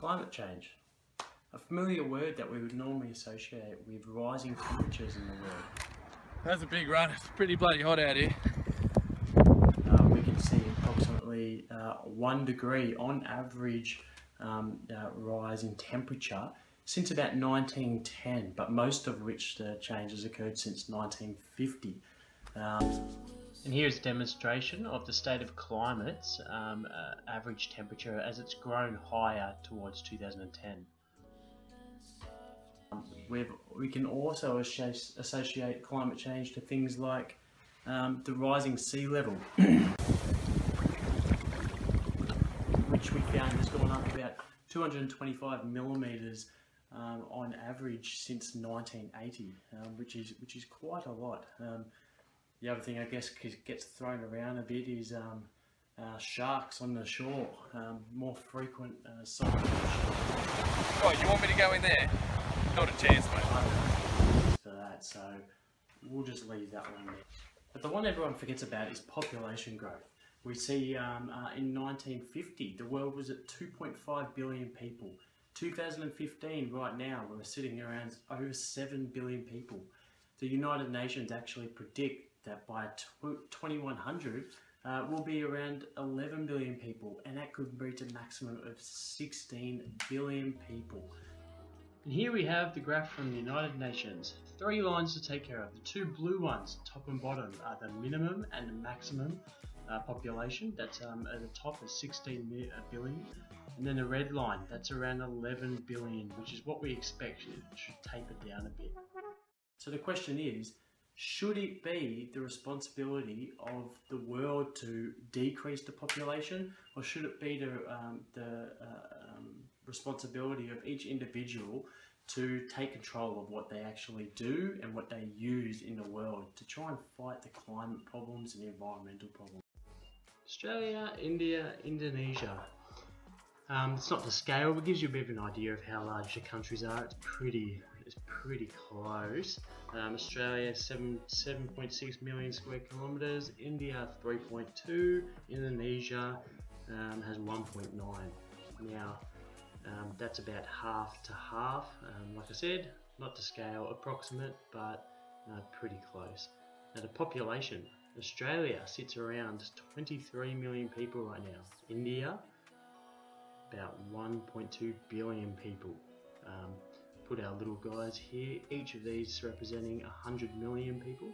Climate change, a familiar word that we would normally associate with rising temperatures in the world. That's a big run. It's pretty bloody hot out here. We can see approximately 1 degree on average rise in temperature since about 1910, but most of which the change has occurred since 1950. And here's a demonstration of the state of climate's average temperature as it's grown higher towards 2010. We can also associate climate change to things like the rising sea level, which we found has gone up about 225 millimetres on average since 1980, which is quite a lot. The other thing I guess gets thrown around a bit is sharks on the shore, more frequent sighting. Oh, you want me to go in there? Not a chance, mate. For that, so we'll just leave that one there. But the one everyone forgets about is population growth. We see in 1950 the world was at 2.5 billion people. 2015, right now, we're sitting around over 7 billion people. The United Nations actually predict that by 2100 we'll be around 11 billion people, and that could reach a maximum of 16 billion people. And here we have the graph from the United Nations. 3 lines to take care of. The 2 blue ones, top and bottom, are the minimum and the maximum population. That's at the top is 16 billion. And then the red line, that's around 11 billion, which is what we expect. It should taper down a bit. So the question is, should it be the responsibility of the world to decrease the population, or should it be the responsibility of each individual to take control of what they actually do and what they use in the world to try and fight the climate problems and the environmental problems? Australia, India, Indonesia. It's not the scale, but it gives you a bit of an idea of how large the countries are. It's pretty close. Australia 7.6 million square kilometres, India 3.2, Indonesia has 1.9. Now that's about half to half. Like I said, not to scale, approximate, but pretty close. Now the population, Australia sits around 23 million people right now. India, about 1.2 billion people. Put our little guys here, each of these representing 100 million people.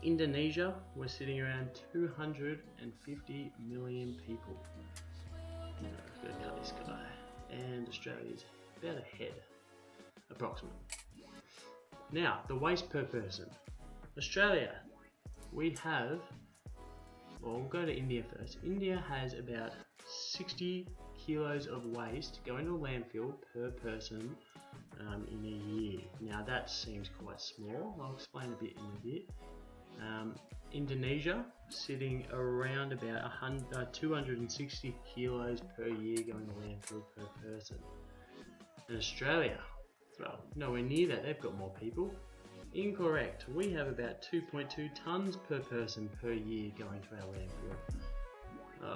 Indonesia, we're sitting around 250 million people. I've got to cut this guy. And Australia's about a head, approximately. Now, the waste per person. Australia, we have, well, we'll go to India first. India has about 60 kilos of waste going to a landfill per person in a year. Now that seems quite small. I'll explain a bit in a bit. Indonesia sitting around about 260 kilos per year going to landfill per person. And Australia, well, nowhere near that. They've got more people. Incorrect. We have about 2.2 tons per person per year going to our landfill. I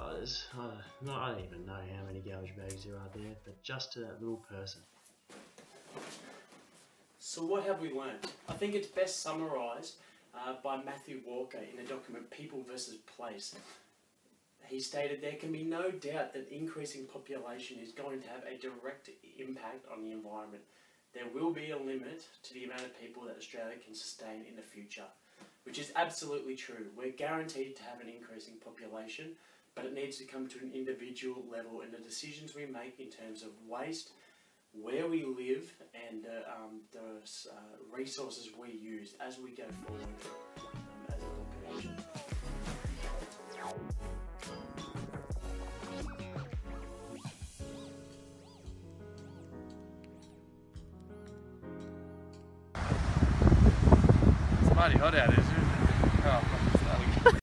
don't even know how many garbage bags there are there, but just to that little person. So what have we learned? I think it's best summarised by Matthew Walker in the document People versus Place. He stated there can be no doubt that increasing population is going to have a direct impact on the environment. There will be a limit to the amount of people that Australia can sustain in the future, which is absolutely true. We're guaranteed to have an increasing population, but it needs to come to an individual level, and the decisions we make in terms of waste, where we live, and the resources we use as we go forward as a population. It's mighty hot out here.